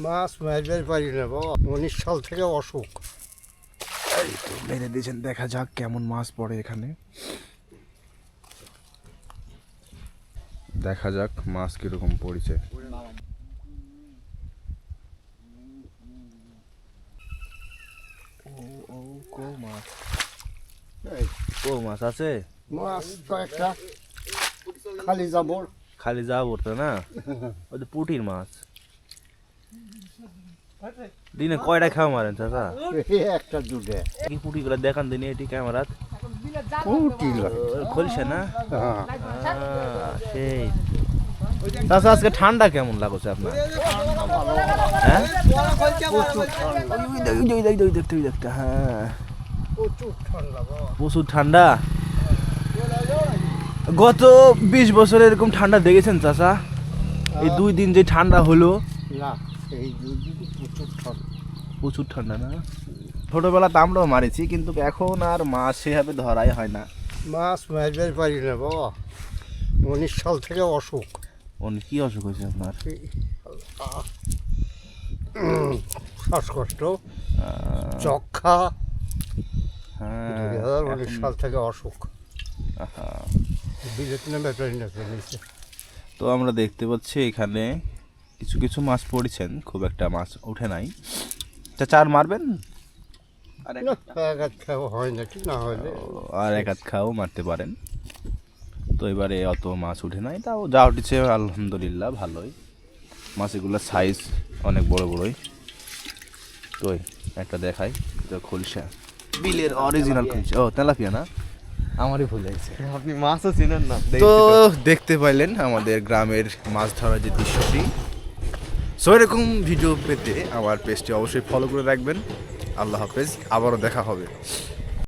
মাছ মারবার পারি না বাবা, 19 সাল থেকে অসুখ। এই তো মেরে দিয়েছেন, দেখা যাক কেমন মাছ পড়ে এখানে। দেখা যাক মাছ কিরকম পড়েছে। ও মাছ আছে, মাছ কয়েকটা খালি যাবর। খালি যা পড়তো না, ওই তো পুঁটির মাছ। দিনে কয়টা খাওয়া মারেন চাচা? একটা দুটে কি পুঁটি গুলা দেখান দিনে এটি ক্যামেরাত পুঁটি লাগে। খলছে না? হ্যাঁ, সেই চাচা আজকে ঠান্ডা কেমন লাগছে আপনার? হ্যাঁ দেখতে, হ্যাঁ প্রচুর ঠান্ডা বাবা। প্রচুর ঠান্ডা। গত 20 বছরে এরকম ঠান্ডা দেখেছেন চাচা? এই 2 দিন যে ঠান্ডা হলো, না এই দুদিন প্রচুর ঠান্ডা। প্রচুর ঠান্ডা না? ছোটবেলাতে আমরাও মারিছি, কিন্তু এখন আর মাছ সেভাবে ধরাই হয় না। মাছ মারবার পারি না বাবা, 19 সাল থেকে অসুখ। কি অসুখ হয়েছে আপনার? শ্বাসকষ্ট, যক্ষা, হ্যাঁ 2019 সাল থেকে অসুখ। আহা। বিলেত নেমে পারি না নিচে। তো আমরা দেখতে পাচ্ছি এখানে কিছু কিছু মাছ পড়েছেন, খুব একটা মাছ ওঠে নাই। চাচা আর মারবেন? না, এক হাত খাওয়া হয় নাকি, না হলে আর এক হাত খাও মারতে পারেন। তো এবারে অত মাছ উঠে নাই, তাও যা উঠেছে আলহামদুলিল্লাহ ভালোই। মাছগুলোর সাইজ অনেক বড় বড়ই। তো একটা দেখাই, খুলসা বিলের অরিজিনাল খুলসা। ও তেলাপিয়া না, আমারই ভুল হয়েছে। আপনি মাছও চিনেন না? তো দেখতে পাইলেন আমাদের গ্রামের মাছ ধরার যে দৃশ্যটি। সো এরকম ভিডিও পেতে আমার পেজটি অবশ্যই ফলো করে রাখবেন। আল্লাহ হাফেজ, আবারও দেখা হবে।